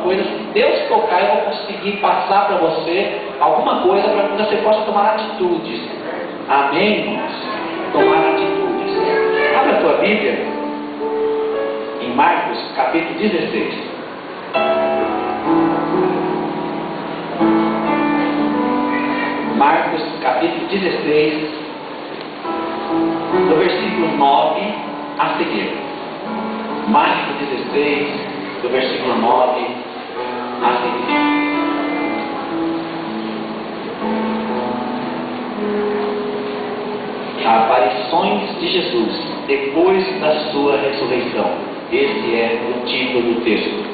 coisa, se Deus tocar, eu vou conseguir passar para você alguma coisa para que você possa tomar atitudes. Amém, irmãos? Tomar atitudes. Abra a tua Bíblia em Marcos, capítulo 16. Marcos, capítulo 16, do versículo 9 a seguir. Marcos 16, do versículo 9 a seguir. Aparições de Jesus depois da sua ressurreição. Esse é o título do texto.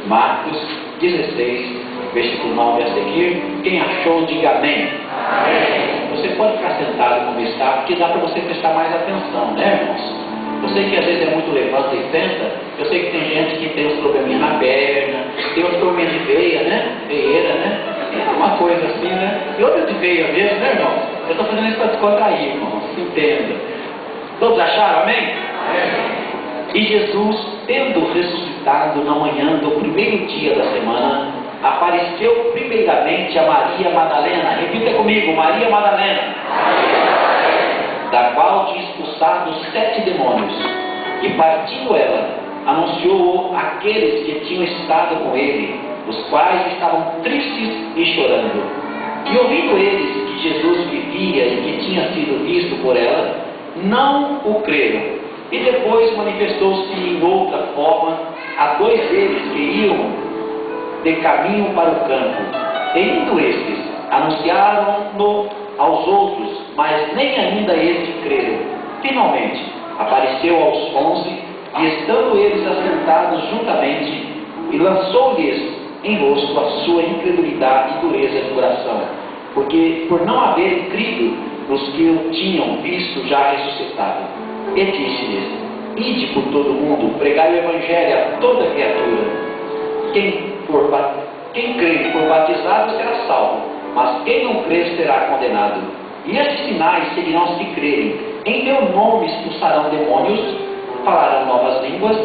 Marcos 16, versículo 9 a seguir. Quem achou, diga amém. Amém. Você pode ficar sentado como está, porque dá para você prestar mais atenção, né, irmãos? Eu sei que às vezes é muito levanta e senta. Eu sei que tem gente que tem uns probleminhas na perna, tem uns problemas de veia, né? Veieira, né? É uma coisa assim, né? E outra de veia mesmo, né, irmão? Eu estou fazendo isso para descontrair, irmão. Se entenda. Todos acharam, amém? Amém. E Jesus, tendo ressuscitado na manhã do primeiro dia da semana, apareceu primeiramente a Maria Madalena. Repita comigo, Maria Madalena. Da qual tinha expulsado 7 demônios. E partindo ela, anunciou àqueles que tinham estado com ele, os quais estavam tristes e chorando. E ouvindo eles que Jesus vivia e que tinha sido visto por ela, não o creram. E depois manifestou-se em outra forma a 2 deles que iam de caminho para o campo. E indo estes, anunciaram-no aos outros, mas nem ainda estes creram. Finalmente, apareceu aos 11, e estando eles assentados juntamente, e lançou-lhes em rosto a sua incredulidade e dureza de coração, porque por não haverem crido nos que o tinham visto já ressuscitado. E disse-lhes: ide por todo o mundo, pregai o evangelho a toda criatura. Quem crer e for batizado será salvo, mas quem não crer será condenado. E estes sinais seguirão os que crerem. Em meu nome expulsarão demônios, falarão novas línguas,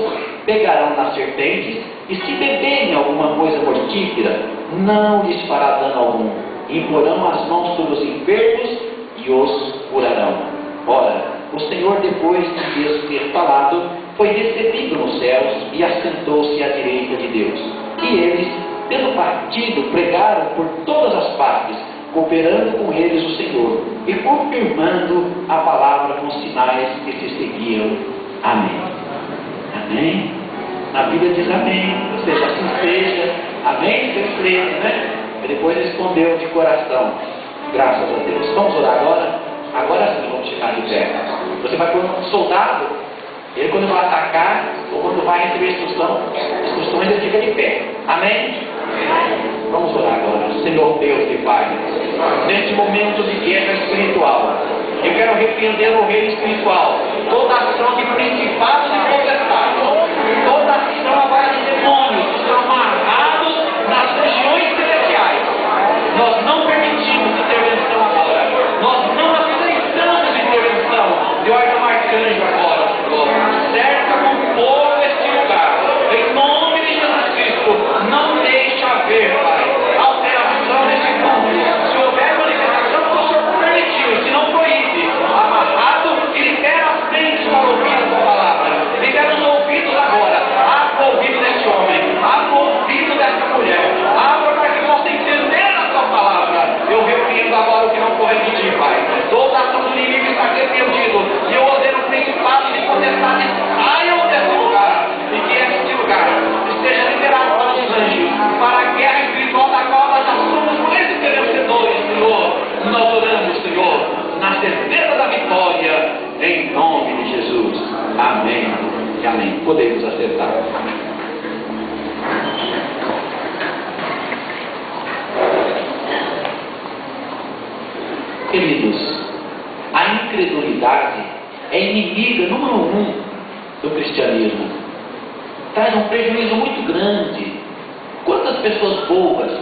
pegarão nas serpentes, e se beberem alguma coisa mortífera, não lhes fará dano algum. Imporão as mãos sobre os enfermos e os curarão. Ora, o Senhor, depois de Deus ter falado, foi recebido nos céus e assentou-se à direita de Deus. E eles, tendo partido, pregaram por todas as partes, cooperando com eles o Senhor e confirmando a palavra com sinais que se seguiam. Amém. Amém. Na Bíblia diz amém, ou seja, assim seja. Amém? Você crê, né? E depois respondeu de coração. Graças a Deus. Vamos orar agora? Agora sim, vamos ficar de pé. Você vai pôr um soldado, ele quando vai atacar, ou quando vai receber instruções, ele fica de pé. Amém? Vamos orar agora. Senhor Deus e Pai, neste momento de guerra espiritual, eu quero repreender o reino espiritual, toda ação de principados e potestades, toda ação agora de demônios que estão amarrados nas regiões celestiais. Nós não permitimos intervenção agora. Nós não aceitamos intervenção de ordem arcanjo agora, Senhor. Cerca com fogo este lugar. Em nome de Jesus Cristo, não deixe haver, Pai, alteração nesse mundo. Se houver manifestação, que o Senhor permitiu, se não proíbe, amarrado e libera as mentes para ouvir a tua palavra. Libera os ouvidos agora. Abra o ouvido desse homem, abra o ouvido dessa mulher, abra para que possa entender a tua palavra. Eu repreendo agora o que não corre de ti, Pai. Toda ação do inimigo está repreendido, e eu ordeno principados e potestades saiam desse lugar, e que este lugar esteja liberado para os anjos, para a guerra espiritual da qual nós já somos mais do que vencedores, Senhor. Nós oramos, Senhor, na certeza da vitória, em nome de Jesus. Amém e amém. Podemos acertar. Queridos, a incredulidade é inimiga número 1 do cristianismo. Traz um prejuízo muito grande. Quantas pessoas bobas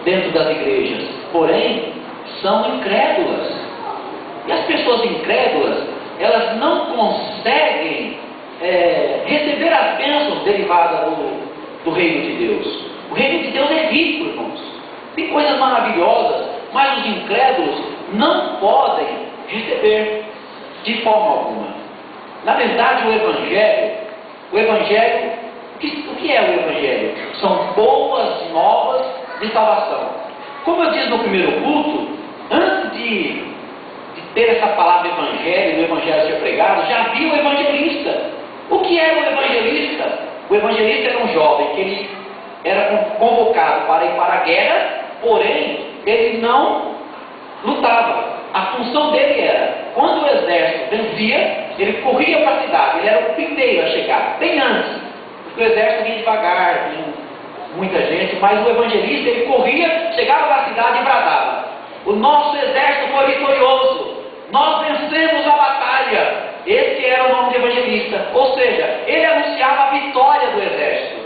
dentro das igrejas, porém, são incrédulas. E as pessoas incrédulas, elas não conseguem receber as bênçãos derivadas do reino de Deus. O reino de Deus é rico, irmãos. Tem coisas maravilhosas, mas os incrédulos não podem receber de forma alguma. Na verdade, o Evangelho, o que é o Evangelho? São boas novas de salvação. Como eu disse no primeiro culto, antes de ter essa palavra Evangelho, do Evangelho ser pregado, já havia o evangelista. O que era o evangelista? O evangelista era um jovem que ele era convocado para ir para a guerra, porém, ele não lutava. A função dele era, quando o exército vencia, ele corria para a cidade, ele era o primeiro a chegar, bem antes, porque o exército vinha devagar, vinha muita gente, mas o evangelista, ele corria, chegava na cidade e bradava: o nosso exército foi vitorioso, nós vencemos a batalha. Esse era o nome de evangelista, ou seja, ele anunciava a vitória do exército,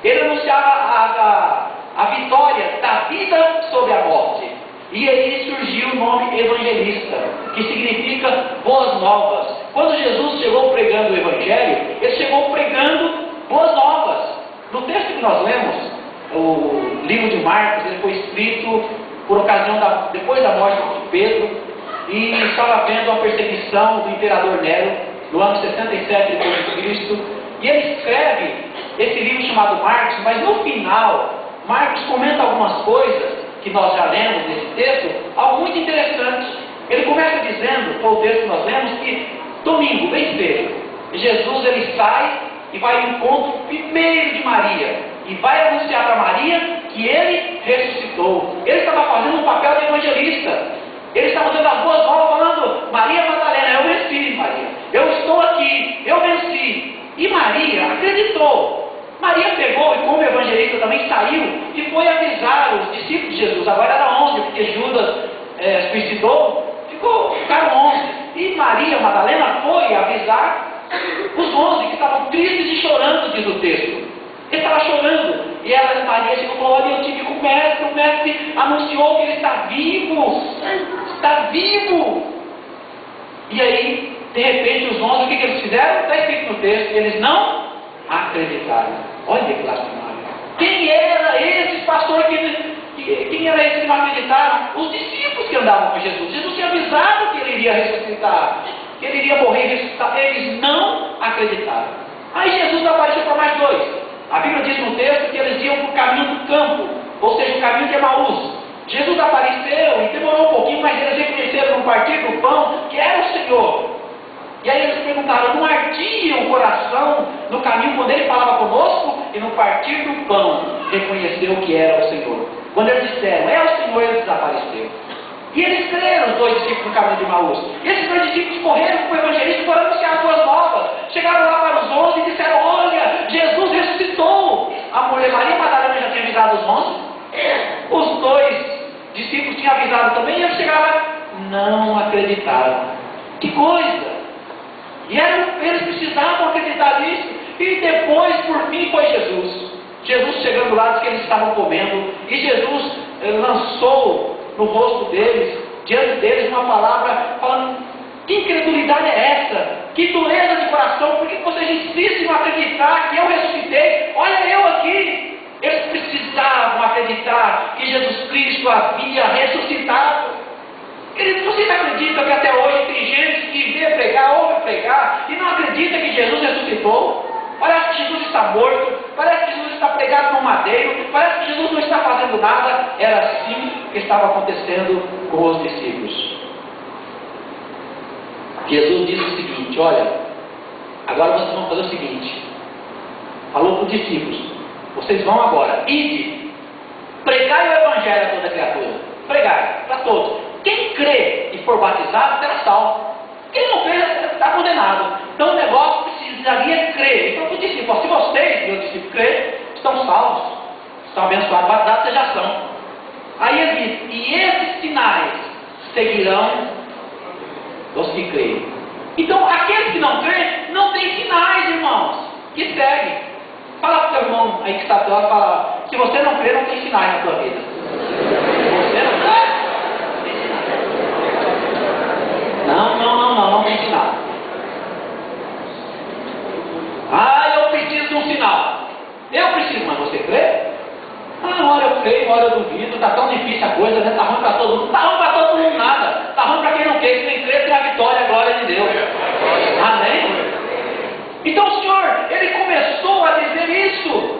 ele anunciava a vitória da vida sobre a morte. E aí surgiu o nome evangelista, que significa boas novas. Quando Jesus chegou pregando o Evangelho, ele chegou pregando boas novas. No texto que nós lemos, o livro de Marcos, ele foi escrito por ocasião depois da morte de Pedro, e estava havendo a perseguição do imperador Nero, no ano 67 depois de Cristo, e ele escreve esse livro chamado Marcos, mas no final, Marcos comenta algumas coisas que nós já lemos nesse texto, algo muito interessante. Ele começa dizendo, foi o texto que nós lemos, que domingo, bem cedo, Jesus ele sai e vai ao encontro primeiro de Maria, e vai anunciar para Maria que ele ressuscitou. Ele estava fazendo um papel de evangelista. Ele estava dando as boas novas, falando: Maria Madalena, eu venci, Maria. Eu estou aqui, eu venci. E Maria acreditou. Maria pegou, e como evangelista também saiu, e foi avisar os discípulos de Jesus. Agora era 11, porque Judas suicidou, ficaram 11. E Maria Madalena foi avisar os 11 que estavam tristes e chorando, diz o texto. Ele estava chorando, e Maria chegou e falou: olha, eu tive com o mestre anunciou que ele está vivo. E aí, de repente, os 11, o que eles fizeram? Está escrito no texto, eles não acreditaram. Olha que lastimável. Quem era esses pastores quem era esse que não acreditaram? Os discípulos que andavam com Jesus. Jesus tinha avisado que ele iria ressuscitar, que ele iria morrer e ressuscitar. Eles não acreditaram. Aí Jesus apareceu para mais dois. A Bíblia diz no texto que eles iam para o caminho do campo, ou seja, o caminho de Emaús. Jesus apareceu e demorou um pouquinho, mas eles reconheceram no partir do pão que era o Senhor. E aí eles perguntaram: não ardia o coração no caminho quando ele falava conosco? E no partir do pão reconheceu que era o Senhor. Quando eles disseram: é o Senhor, ele desapareceu. E eles creram, os dois discípulos no caminho de Emaús. E esses dois discípulos correram para o evangelista e foram anunciar as boas novas. Chegaram lá para os 11 e disseram: olha, Jesus ressuscitou. A mulher Maria Madalena já tinha avisado os 11. Os dois discípulos tinham avisado também, e eles chegaram lá, não acreditaram. Que coisa! E eles precisavam acreditar nisso. E depois, por fim, foi Jesus. Jesus chegando lá, disse que eles estavam comendo, e Jesus lançou no rosto deles, diante deles, uma palavra falando: que incredulidade é essa? Que dureza de coração, por que vocês insistem em acreditar que eu ressuscitei? Olha eu aqui. Eles precisavam acreditar que Jesus Cristo havia ressuscitado. Vocês acreditam que até hoje tem gente que vê pregar, ouve pregar, e não acredita que Jesus ressuscitou? Parece que Jesus está morto, parece que Jesus está pregado no madeiro, parece que Jesus não está fazendo nada. Era assim que estava acontecendo com os discípulos. Jesus disse o seguinte: olha, agora vocês vão fazer o seguinte. Falou para os discípulos: vocês vão agora, ide, pregai o Evangelho a toda criatura. Pregai, para todos. Quem crê e for batizado será salvo. Quem não crê está condenado. Então o negócio precisaria crer. Então eu disse: se vocês, meus discípulos, crêem, estão salvos, estão abençoados, batizados, vocês já são. Aí ele diz: e esses sinais seguirão os que creem. Então aqueles que não creem, não têm sinais, irmãos, que seguem. Fala para o seu irmão aí que está do lado, fala: se você não crê, não tem sinais na tua vida. Você não crê? Não tem sinal. Ah, eu preciso de um sinal. Eu preciso, mas você crê? Uma hora eu creio, uma hora eu duvido, está tão difícil a coisa, né? Está ruim para todo mundo. Está ruim para todo mundo nada. Está ruim para quem não crê, quem crê tem a vitória, a glória de Deus. Amém? Então o Senhor, Ele começou a dizer isso.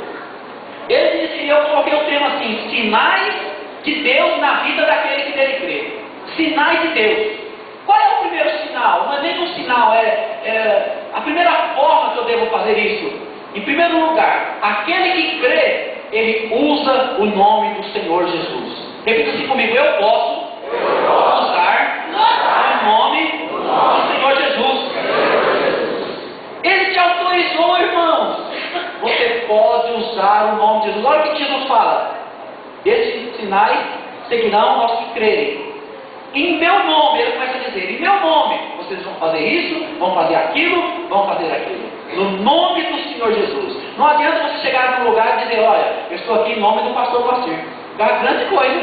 Ele disse, eu coloquei o tema assim, sinais de Deus na vida daquele que nele crê. Sinais de Deus. Qual é o primeiro sinal? Não é nem um sinal, é a primeira forma que eu devo fazer isso. Em primeiro lugar, aquele que crê, ele usa o nome do Senhor Jesus. Repita assim comigo, eu posso usar o nome do Senhor Jesus. Ele te autorizou, irmãos. Você pode usar o nome de Jesus. Olha o que Jesus fala. Esses sinais seguirão aos que crerem. Em meu nome, ele começa a dizer, em meu nome, vocês vão fazer isso, vão fazer aquilo, vão fazer aquilo. No nome do Senhor Jesus. Não adianta você chegar num lugar e dizer, olha, eu estou aqui em nome do pastor Vacir. É grande coisa.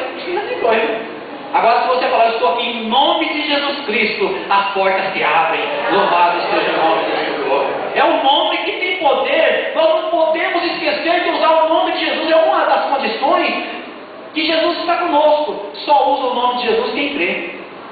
Agora se você falar, eu estou aqui em nome de Jesus Cristo, as portas se abrem. Louvado seja o nome do Senhor. É um nome que tem poder. Nós não podemos esquecer de usar o nome de Jesus. É uma das condições que Jesus está conosco. Só usa o nome de Jesus quem crê.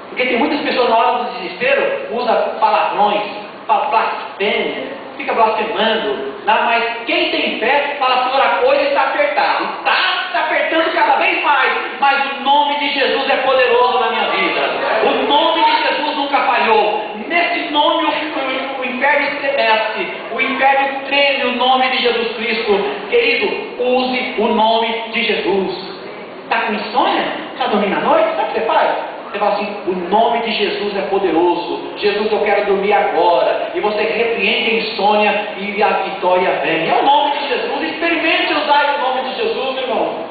Porque tem muitas pessoas na hora do desespero, usam palavrões, fala blasfêmia, fica blasfemando. Não, mas quem tem fé fala, Senhor, a coisa está apertada. Está apertando cada vez mais. Mas o nome de Jesus é poderoso na minha vida. O nome de Jesus nunca falhou. Nesse nome o inferno estremece. O inferno treme o nome de Jesus Cristo. Querido, use o nome de Jesus. Está com insônia? Está dormindo à noite? Sabe o que você faz? Você fala assim, o nome de Jesus é poderoso. Jesus, eu quero dormir agora. E você repreende a insônia e a vitória vem. É o nome de Jesus. Experimente usar o nome de Jesus, irmão.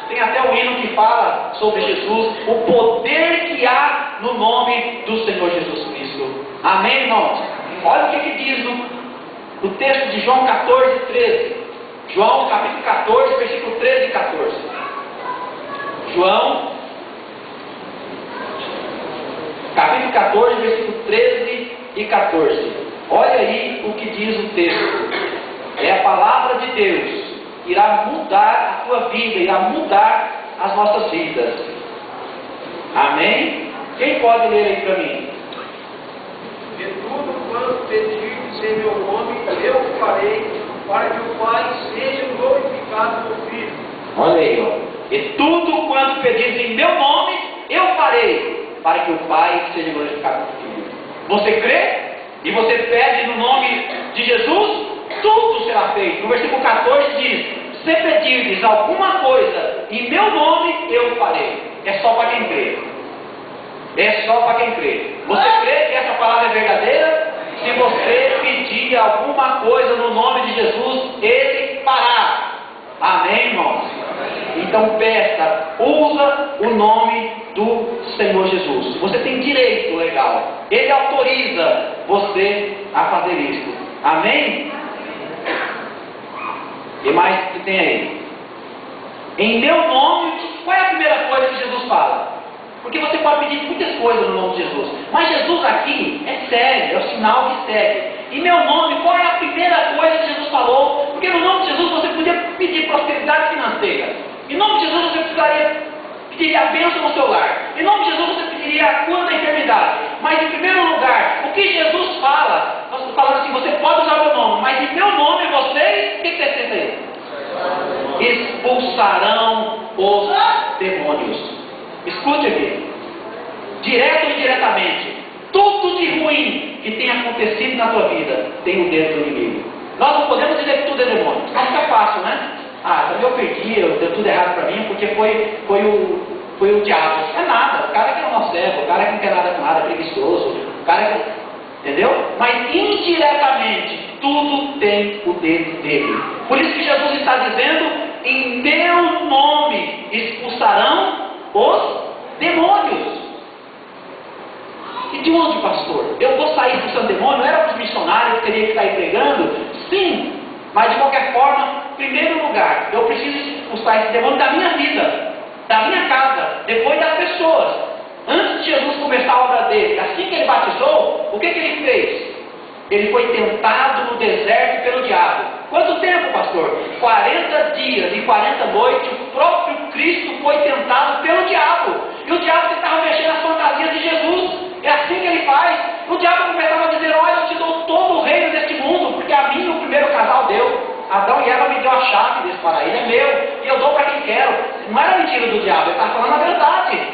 Tem até um hino que fala sobre Jesus, o poder que há no nome do Senhor Jesus Cristo. Amém, irmãos? Olha o que diz o texto de João 14, 13. João capítulo 14, versículo 13 e 14. João capítulo 14, versículo 13 e 14. Olha aí o que diz o texto. É a palavra de Deus. Irá mudar a tua vida, irá mudar as nossas vidas. Amém? Quem pode ler aí para mim? De tudo quanto pedirdes em meu nome, eu farei, para que o Pai seja glorificado no Filho. Olha aí, ó. E tudo quanto pedires em meu nome, eu farei, para que o Pai seja glorificado no Filho. Você crê? E você pede no nome de Jesus? Tudo será feito. No versículo 14 diz, se pedirdes alguma coisa em meu nome, eu farei. É só para quem crê. É só para quem crê. Você crê que essa palavra é verdadeira? Se você pedir alguma coisa no nome de Jesus, Ele fará. Amém, irmãos? Então peça, usa o nome do Senhor Jesus. Você tem direito legal. Ele autoriza você a fazer isso. Amém? E mais que tem aí? Em meu nome, qual é a primeira coisa que Jesus fala? Porque você pode pedir muitas coisas no nome de Jesus. Mas Jesus aqui é sério, é o sinal que segue. Em meu nome, qual é a primeira coisa que Jesus falou? Porque no nome de Jesus você podia pedir prosperidade financeira. Em nome de Jesus você pediria a bênção no seu lar. Em nome de Jesus você pediria a cura da enfermidade. Mas em primeiro lugar, o que Jesus fala? Nós estamos falando assim, você pode usar o meu nome, mas em meu nome vocês, o que você sente aí? Expulsarão os demônios. Escute aqui, direto ou indiretamente, tudo de ruim que tem acontecido na tua vida tem o dedo do inimigo. Nós não podemos dizer que tudo é demônio, mas fica fácil, né? Também eu perdi, deu tudo errado para mim, porque foi o diabo. Não é nada, o cara que é um cego, o cara que não quer nada com nada, é preguiçoso, o cara que... Entendeu? Mas indiretamente, tudo tem o dedo dele. Por isso que Jesus está dizendo, em meu nome expulsarão os demônios. E de onde, pastor? Eu vou sair expulsando demônio? Era para os missionários que teriam que sair pregando? Sim, mas de qualquer forma, em primeiro lugar, eu preciso expulsar esse demônio da minha vida, da minha casa, depois das pessoas. Antes de Jesus começar a obra dele, assim que ele batizou, o que ele fez? Ele foi tentado no deserto pelo diabo. Quanto tempo, pastor? pastor, 40 dias e 40 noites, o próprio Cristo foi tentado pelo diabo. E o diabo tentava mexer nas fantasias de Jesus. É assim que ele faz. O diabo começava a dizer: olha, eu te dou todo o reino deste mundo, porque a mim o primeiro casal deu. Adão e Eva me deu a chave desse paraíso, é meu, e eu dou para quem quero. Não era mentira do diabo, ele estava falando a verdade.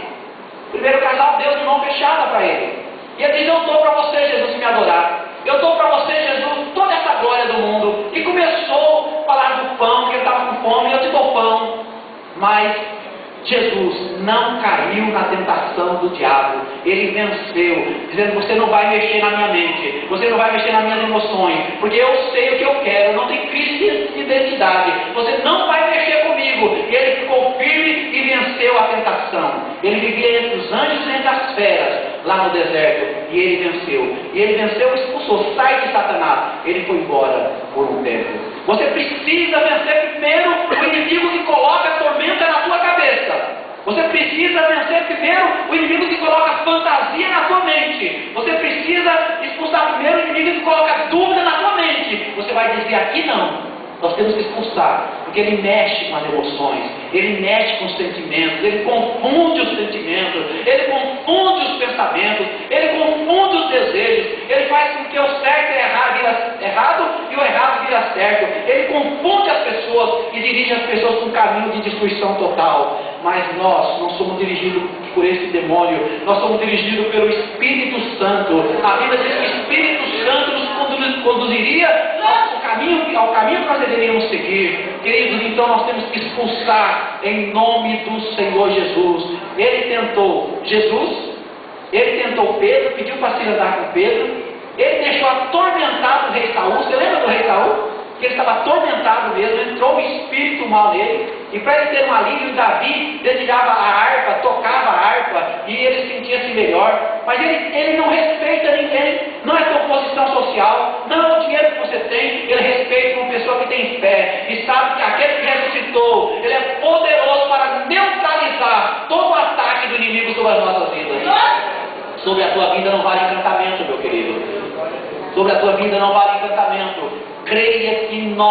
O primeiro casal deu de mão fechada para ele. E ele diz: eu dou para você, Jesus, se me adorar. Eu dou para você, Jesus, toda essa glória do mundo. E começou a falar do pão, que ele estava com fome: eu te dou pão. Mas Jesus não caiu na tentação do diabo. Ele venceu, dizendo: você não vai mexer na minha mente, você não vai mexer nas minhas emoções, porque eu sei o que eu quero, não tem crise de identidade, você não vai mexer comigo. E ele ficou firme e venceu a tentação. Ele vivia entre os anjos e entre as feras, lá no deserto, e ele venceu. E ele venceu e expulsou: sai de Satanás. Ele foi embora por um tempo. Você precisa vencer primeiro o inimigo que coloca a tormenta na tua cabeça. Você precisa vencer primeiro o inimigo que coloca fantasia na tua mente. Você precisa expulsar primeiro o inimigo que coloca dúvida na tua mente. Você vai dizer: aqui não. Nós temos que expulsar, porque ele mexe com as emoções, ele mexe com os sentimentos, ele confunde os sentimentos, ele confunde os pensamentos, ele confunde os desejos, ele faz com que o certo e errado vira errado e o errado vira certo. Ele confunde as pessoas e dirige as pessoas para um caminho de destruição total. Mas nós não somos dirigidos por esse demônio, nós somos dirigidos pelo Espírito Santo. A Bíblia diz que o Espírito Santo nos conduziria ao caminho que nós deveríamos seguir. Queridos, então nós temos que expulsar em nome do Senhor Jesus. Ele tentou Jesus, ele tentou Pedro, pediu para se andar com Pedro, ele deixou atormentado o rei Saul. Você lembra do rei Saul? Que ele estava atormentado mesmo, entrou um espírito mal nele, e para ele ter um alívio, Davi dedilhava a harpa, tocava a harpa, e ele sentia-se melhor. Mas ele não respeita ninguém, não é tua posição social, não é o dinheiro que você tem. Ele respeita uma pessoa que tem fé, e sabe que aquele que ressuscitou, ele é poderoso para neutralizar todo o ataque do inimigo sobre as nossas vidas. Sobre a tua vida não vale encantamento, meu querido. Sobre a tua vida não vale encantamento. Creia que nós